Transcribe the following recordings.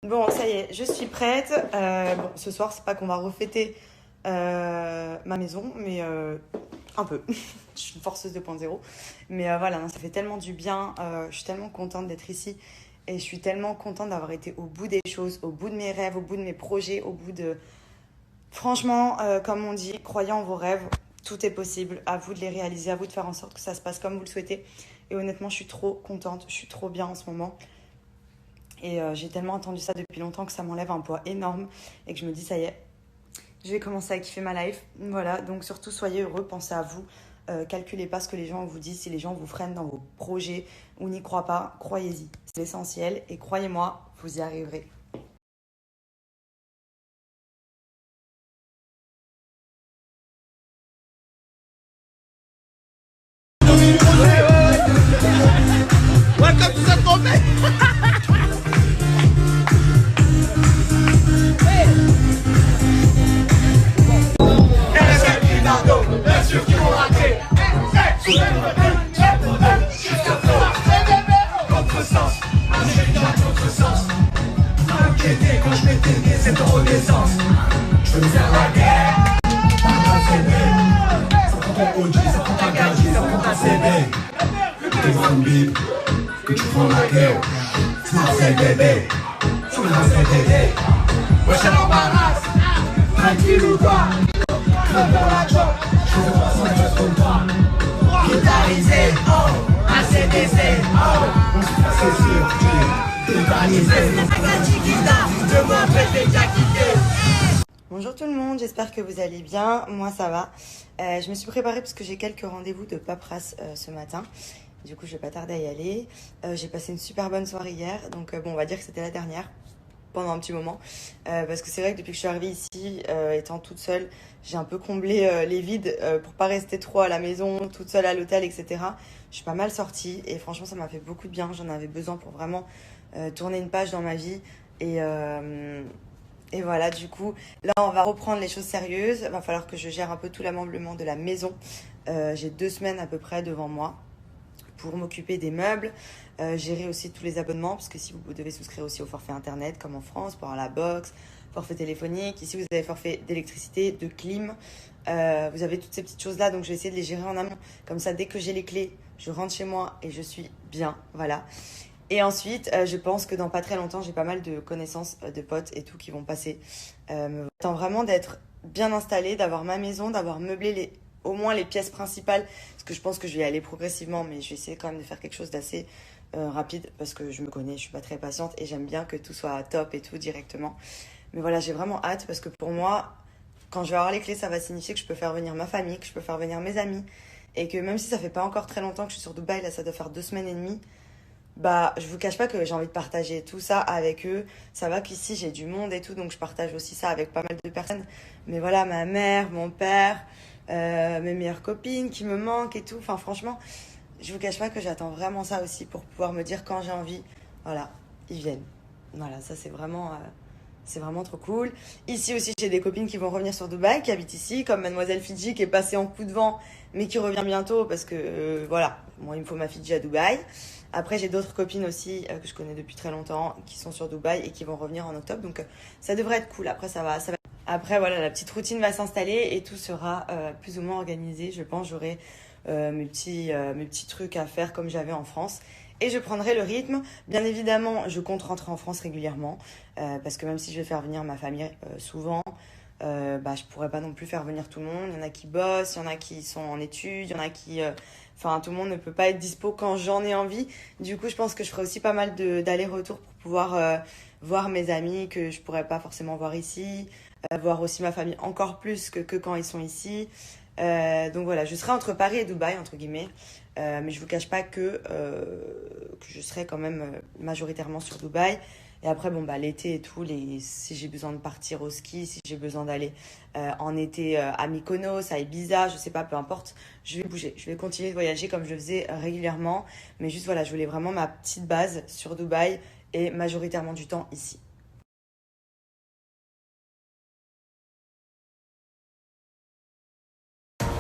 Bon, ça y est, je suis prête. Bon, ce soir, c'est pas qu'on va refêter ma maison, mais un peu. Je suis une forceuse 2.0. Mais voilà, non, ça fait tellement du bien. Je suis tellement contente d'être ici. Et je suis tellement contente d'avoir été au bout des choses, au bout de mes rêves, au bout de mes projets, au bout de... Franchement, comme on dit, croyez en vos rêves. Tout est possible. À vous de les réaliser, à vous de faire en sorte que ça se passe comme vous le souhaitez. Et honnêtement, je suis trop contente. Je suis trop bien en ce moment. Et j'ai tellement entendu ça depuis longtemps que ça m'enlève un poids énorme et que je me dis, ça y est, je vais commencer à kiffer ma life. Voilà, donc surtout soyez heureux, pensez à vous. Calculez pas ce que les gens vous disent. Si les gens vous freinent dans vos projets ou n'y croient pas, croyez-y. C'est l'essentiel et croyez-moi, vous y arriverez. Ouais, comme tu t'es trompé. RSL Pinardo, bien sûr qu'ils vont rater. Contresens, ingénieur contresens. Inquiété quand je m'étais né, c'est en renaissance. Je faisais la guerre, pas un CD. Ça prend ton OG, ça prend ta gadget, ça prend ta CD. T'es dans une bible, que tu prends la guerre. C'est bébé, tu me lances bébé. Wesh, elle embarrasse, tranquille ou quoi? Crève dans la job, je fais 300 mètres comme toi. Guitarisé, oh, ACDC, oh. On se passe sur tétanisé. La chiquita, de moi après t'es déjà quitté. Bonjour tout le monde, j'espère que vous allez bien. Moi ça va. Je me suis préparée parce que j'ai quelques rendez-vous de paperasse ce matin. Du coup, je vais pas tarder à y aller. J'ai passé une super bonne soirée hier. Donc bon, on va dire que c'était la dernière pendant un petit moment. Parce que c'est vrai que depuis que je suis arrivée ici, étant toute seule, j'ai un peu comblé les vides pour pas rester trop à la maison, toute seule à l'hôtel, etc. Je suis pas mal sortie et franchement, ça m'a fait beaucoup de bien. J'en avais besoin pour vraiment tourner une page dans ma vie. Et voilà, du coup, là, on va reprendre les choses sérieuses. Il va falloir que je gère un peu tout l'ameublement de la maison. J'ai 2 semaines à peu près devant moi pour m'occuper des meubles, gérer aussi tous les abonnements, parce que si vous devez souscrire aussi au forfait internet, comme en France, pour avoir la box, forfait téléphonique, ici vous avez forfait d'électricité, de clim, vous avez toutes ces petites choses-là, donc je vais essayer de les gérer en amont. Comme ça, dès que j'ai les clés, je rentre chez moi et je suis bien, voilà. Et ensuite, je pense que dans pas très longtemps, j'ai pas mal de connaissances, de potes et tout qui vont passer. J'attends vraiment d'être bien installée, d'avoir ma maison, d'avoir meublé au moins les pièces principales, parce que je pense que je vais y aller progressivement, mais je vais essayer quand même de faire quelque chose d'assez rapide, parce que je me connais, je suis pas très patiente et j'aime bien que tout soit top et tout directement. Mais voilà, j'ai vraiment hâte, parce que pour moi, quand je vais avoir les clés, ça va signifier que je peux faire venir ma famille, que je peux faire venir mes amis, et que même si ça fait pas encore très longtemps que je suis sur Dubaï, là ça doit faire 2 semaines et demie, bah, je vous cache pas que j'ai envie de partager tout ça avec eux. Ça va qu'ici j'ai du monde et tout, donc je partage aussi ça avec pas mal de personnes. Mais voilà, ma mère, mon père, mes meilleures copines qui me manquent et tout. Enfin, franchement, je vous cache pas que j'attends vraiment ça aussi pour pouvoir me dire quand j'ai envie. Voilà, ils viennent. Voilà, ça c'est vraiment trop cool. Ici aussi, j'ai des copines qui vont revenir sur Dubaï, qui habitent ici, comme Mademoiselle Fidji qui est passée en coup de vent, mais qui revient bientôt parce que voilà, moi il me faut ma Fidji à Dubaï. Après, j'ai d'autres copines aussi que je connais depuis très longtemps qui sont sur Dubaï et qui vont revenir en octobre. Donc, ça devrait être cool. Après, ça va. Après, voilà, la petite routine va s'installer et tout sera plus ou moins organisé. Je pense j'aurai mes petits trucs à faire comme j'avais en France. Et je prendrai le rythme. Bien évidemment, je compte rentrer en France régulièrement. Parce que même si je vais faire venir ma famille souvent, bah, je pourrais pas non plus faire venir tout le monde. Il y en a qui bossent, il y en a qui sont en études, il y en a qui... Enfin, tout le monde ne peut pas être dispo quand j'en ai envie. Du coup, je pense que je ferai aussi pas mal d'allers-retours pour pouvoir voir mes amis que je pourrais pas forcément voir ici. Voir aussi ma famille encore plus que quand ils sont ici. Donc voilà, je serai entre Paris et Dubaï, entre guillemets. Mais je vous cache pas que je serai quand même majoritairement sur Dubaï. Et après, bon, bah, l'été et tout, si j'ai besoin de partir au ski, si j'ai besoin d'aller en été à Mykonos, à Ibiza, je sais pas, peu importe, je vais bouger. Je vais continuer de voyager comme je le faisais régulièrement. Mais juste, voilà, je voulais vraiment ma petite base sur Dubaï et majoritairement du temps ici.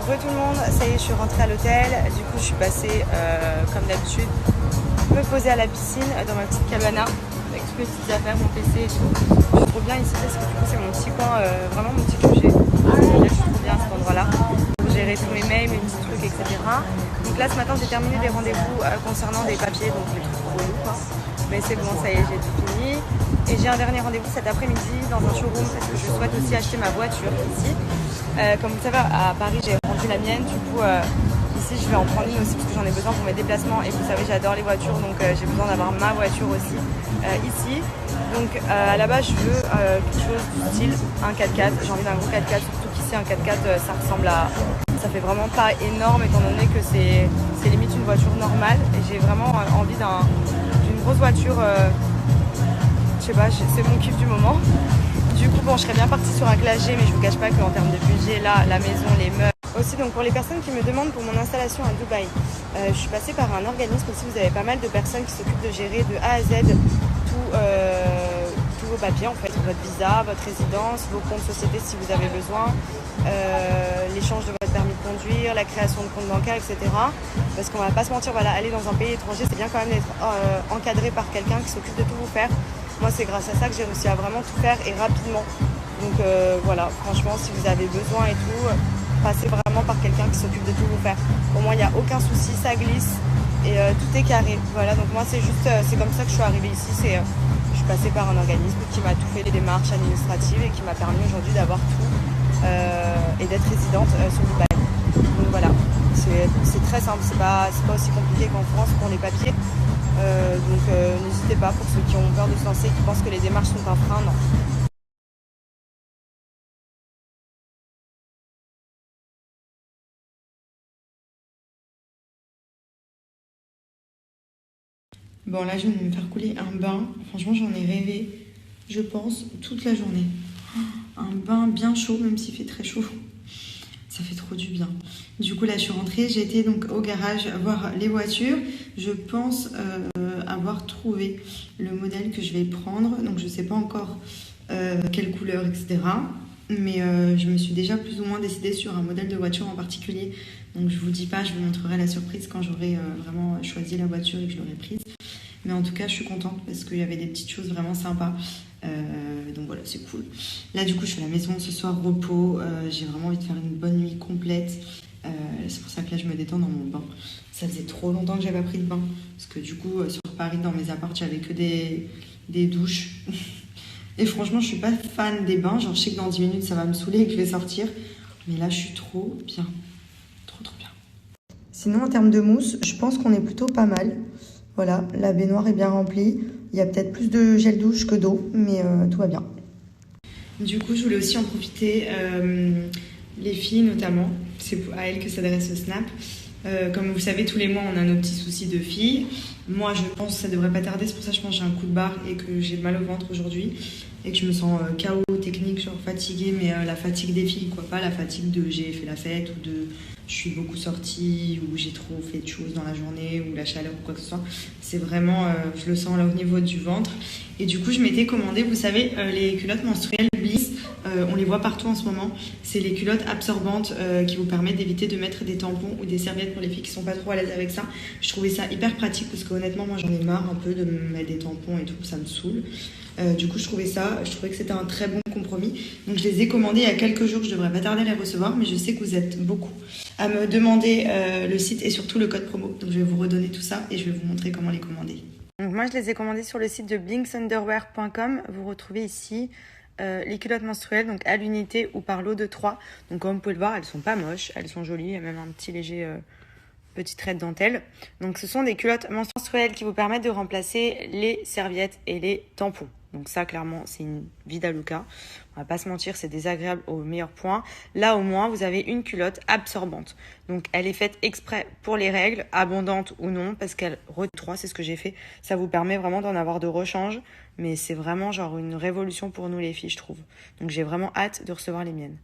Bonjour tout le monde, ça y est, je suis rentrée à l'hôtel. Du coup, je suis passée, comme d'habitude, me poser à la piscine dans ma petite cabana avec toutes mes petites affaires, mon PC et tout. Je suis trop bien ici parce que du coup c'est mon petit coin, vraiment mon petit QG. Je suis trop bien à cet endroit-là pour gérer tous mes mails, mes petits trucs, etc. Donc là ce matin j'ai terminé des rendez-vous concernant des papiers, donc les trucs relous quoi. Mais c'est bon, ça y est, j'ai tout fini. Et j'ai un dernier rendez-vous cet après-midi dans un showroom parce que je souhaite aussi acheter ma voiture ici. Comme vous le savez, à Paris j'ai rendu la mienne, du coup ici je vais en prendre une aussi parce que j'en ai besoin pour mes déplacements et vous savez j'adore les voitures donc j'ai besoin d'avoir ma voiture aussi ici. Donc à la base je veux quelque chose du style un 4x4, j'ai envie d'un gros 4x4, surtout qu'ici un 4x4 ça ressemble à... Ça fait vraiment pas énorme étant donné que c'est limite une voiture normale et j'ai vraiment envie d'une grosse voiture, je sais pas, c'est mon kiff du moment. Du coup bon je serais bien partie sur un classe G mais je vous cache pas qu'en termes de budget là, la maison, les meubles. Aussi donc pour les personnes qui me demandent pour mon installation à Dubaï, je suis passée par un organisme aussi, vous avez pas mal de personnes qui s'occupent de gérer de A à Z tous vos papiers en fait, votre visa, votre résidence, vos comptes société si vous avez besoin, l'échange de votre permis de conduire, la création de compte bancaire, etc. Parce qu'on va pas se mentir, voilà, aller dans un pays étranger, c'est bien quand même d'être encadré par quelqu'un qui s'occupe de tout vous faire. Moi c'est grâce à ça que j'ai réussi à vraiment tout faire et rapidement. Donc voilà, franchement si vous avez besoin et tout, passez vraiment par quelqu'un qui s'occupe de tout vous faire. Pour moi il n'y a aucun souci, ça glisse et tout est carré. Voilà, donc moi c'est juste, c'est comme ça que je suis arrivée ici, je suis passée par un organisme qui m'a tout fait les démarches administratives et qui m'a permis aujourd'hui d'avoir tout et d'être résidente sur Dubaï. Donc voilà, c'est très simple, c'est pas aussi compliqué qu'en France pour les papiers. Donc n'hésitez pas pour ceux qui ont peur de se lancer, qui pensent que les démarches sont un frein, non. Bon là je viens de me faire couler un bain, franchement j'en ai rêvé, je pense, toute la journée. Un bain bien chaud, même s'il fait très chaud, ça fait trop du bien. Du coup là je suis rentrée, j'ai été donc au garage voir les voitures. Je pense avoir trouvé le modèle que je vais prendre, donc je sais pas encore quelle couleur, etc. Mais je me suis déjà plus ou moins décidée sur un modèle de voiture en particulier. Donc je vous dis pas, je vous montrerai la surprise quand j'aurai vraiment choisi la voiture et que je l'aurai prise. Mais en tout cas je suis contente parce qu'il y avait des petites choses vraiment sympas. Donc voilà, c'est cool. Là du coup je suis à la maison ce soir, repos. J'ai vraiment envie de faire une bonne nuit complète. C'est pour ça que là je me détends dans mon bain. Ça faisait trop longtemps que j'avais pas pris de bain. Parce que du coup sur Paris dans mes apparts j'avais que des douches. Et franchement je suis pas fan des bains. Genre je sais que dans 10 minutes ça va me saouler et que je vais sortir. Mais là je suis trop bien. Trop bien. Sinon en termes de mousse, je pense qu'on est plutôt pas mal. Voilà, la baignoire est bien remplie. Il y a peut-être plus de gel douche que d'eau, mais tout va bien. Du coup, je voulais aussi en profiter, les filles notamment. C'est à elles que s'adresse ce snap. Comme vous savez, tous les mois, on a nos petits soucis de filles. Moi, je pense que ça devrait pas tarder. C'est pour ça que je pense que j'ai un coup de barre et que j'ai mal au ventre aujourd'hui. Et que je me sens KO technique, genre fatiguée, mais la fatigue des filles, quoi. Pas la fatigue de j'ai fait la fête ou de je suis beaucoup sortie ou j'ai trop fait de choses dans la journée ou la chaleur ou quoi que ce soit. C'est vraiment, je le sens là au niveau du ventre. Et du coup, je m'étais commandé, vous savez, les culottes menstruelles Bliss. On les voit partout en ce moment. C'est les culottes absorbantes qui vous permettent d'éviter de mettre des tampons ou des serviettes pour les filles qui sont pas trop à l'aise avec ça. Je trouvais ça hyper pratique parce que honnêtement, moi j'en ai marre un peu de me mettre des tampons et tout, ça me saoule. Du coup, je trouvais que c'était un très bon compromis. Donc, je les ai commandés il y a quelques jours. Je devrais pas tarder à les recevoir, mais je sais que vous êtes beaucoup à me demander le site et surtout le code promo. Donc, je vais vous redonner tout ça et je vais vous montrer comment les commander. Donc, moi, je les ai commandés sur le site de blinksunderwear.com. Vous retrouvez ici les culottes menstruelles, donc à l'unité ou par lot de 3. Donc, comme vous pouvez le voir, elles sont pas moches, elles sont jolies. Il y a même un petit léger petit trait de dentelle. Donc, ce sont des culottes menstruelles qui vous permettent de remplacer les serviettes et les tampons. Donc ça, clairement, c'est une vida loca. On va pas se mentir, c'est désagréable au meilleur point. Là, au moins, vous avez une culotte absorbante. Donc, elle est faite exprès pour les règles, abondantes ou non, parce qu'elle retrouve, c'est ce que j'ai fait. Ça vous permet vraiment d'en avoir de rechange. Mais c'est vraiment genre une révolution pour nous, les filles, je trouve. Donc, j'ai vraiment hâte de recevoir les miennes.